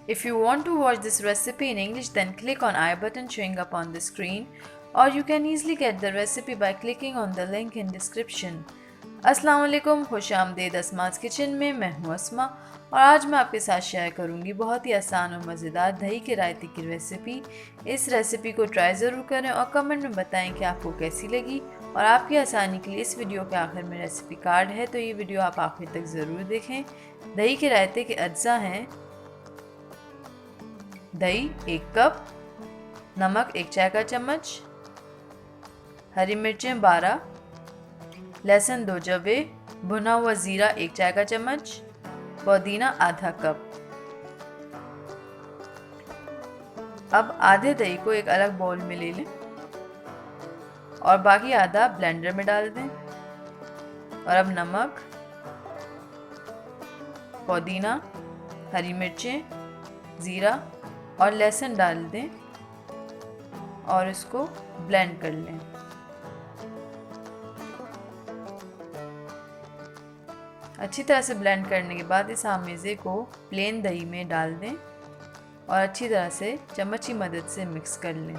If you want to watch this recipe in English, then click on I button showing up on the screen, or you can easily get the recipe by clicking on the link in description. अस्सलाम वालेकुम, खुश आमदीद Asma's kitchen में। मैं हूँ अस्मा और आज मैं आपके साथ शेयर करूँगी बहुत ही आसान और मज़ेदार दही के रायते की रेसिपी। इस रेसिपी को ट्राई ज़रूर करें और कमेंट में बताएं कि आपको कैसी लगी। और आपकी आसानी के लिए इस वीडियो के आखिर में रेसिपी कार्ड है, तो ये वीडियो आप आखिर तक ज़रूर देखें। दही के रायते के अज्जा हैं: दही 1 कप, नमक 1 चाय का चम्मच, हरी मिर्चें 12, लहसुन 2 जवे, भुना हुआ ज़ीरा 1 चाय का चम्मच, पुदीना आधा कप। अब आधे दही को एक अलग बाउल में ले लें और बाकी आधा ब्लेंडर में डाल दें। और अब नमक, पुदीना, हरी मिर्चें, ज़ीरा और लहसुन डाल दें और इसको ब्लेंड कर लें। अच्छी तरह से ब्लेंड करने के बाद इस आमेज़े को प्लेन दही में डाल दें और अच्छी तरह से चम्मच की मदद से मिक्स कर लें।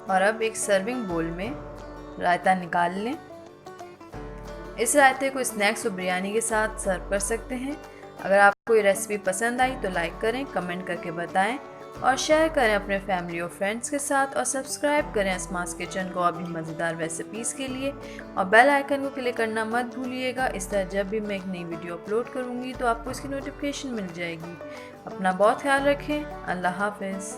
और अब एक सर्विंग बोल में रायता निकाल लें। इस रायते को स्नैक्स और बिरयानी के साथ सर्व कर सकते हैं। अगर आपको ये रेसिपी पसंद आई तो लाइक करें, कमेंट करके बताएं और शेयर करें अपने फैमिली और फ्रेंड्स के साथ। और सब्सक्राइब करें अस्मास किचन को और भी मज़ेदार रेसिपीज़ के लिए, और बेल आइकन को क्लिक करना मत भूलिएगा। इस तरह जब भी मैं एक नई वीडियो अपलोड करूँगी तो आपको इसकी नोटिफिकेशन मिल जाएगी। अपना बहुत ख्याल रखें। अल्लाह हाफ़िज़।